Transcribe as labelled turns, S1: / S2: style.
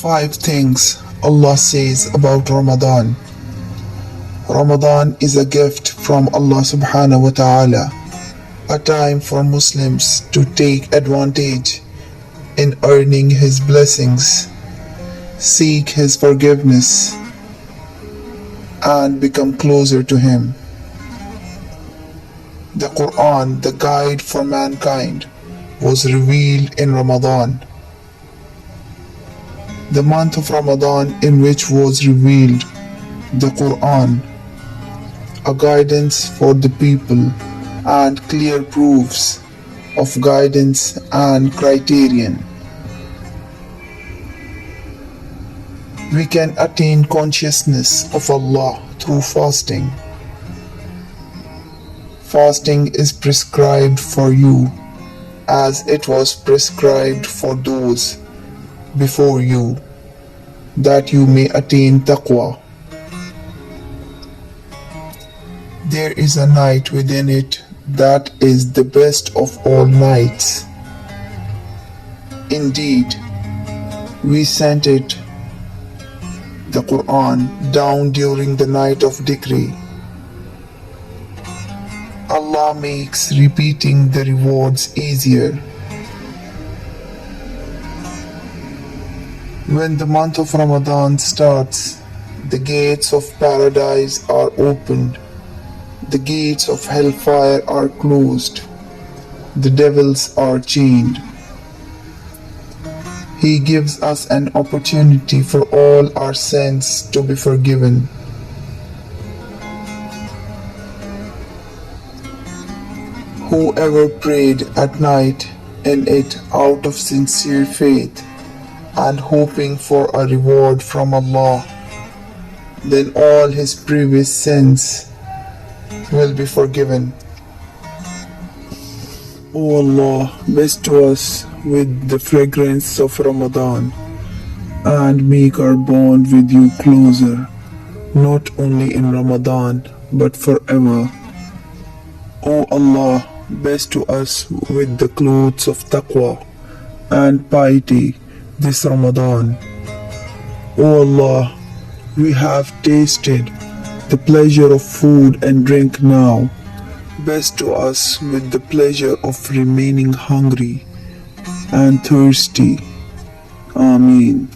S1: 5 things Allah says about Ramadan. Ramadan is a gift from Allah subhanahu wa ta'ala, a time for Muslims to take advantage in earning His blessings, seek His forgiveness, and become closer to Him. The Quran, the guide for mankind, was revealed in Ramadan. The month of Ramadan in which was revealed the Quran, a guidance for the people and clear proofs of guidance and criterion. We can attain consciousness of Allah through fasting. Fasting is prescribed for you as it was prescribed for those before you, that you may attain taqwa. There is a night within it that is the best of all nights. Indeed, we sent it, the Quran, down during the night of decree. Allah makes repeating the rewards easier. When the month of Ramadan starts, the gates of paradise are opened, the gates of hellfire are closed, the devils are chained. He gives us an opportunity for all our sins to be forgiven. Whoever prayed at night in it out of sincere faith and hoping for a reward from Allah, then all his previous sins will be forgiven. O Allah, bless to us with the fragrance of Ramadan and make our bond with you closer, not only in Ramadan but forever. O Allah, bless to us with the clothes of taqwa and piety this Ramadan. O Allah, we have tasted the pleasure of food and drink now. Bless to us with the pleasure of remaining hungry and thirsty. Ameen.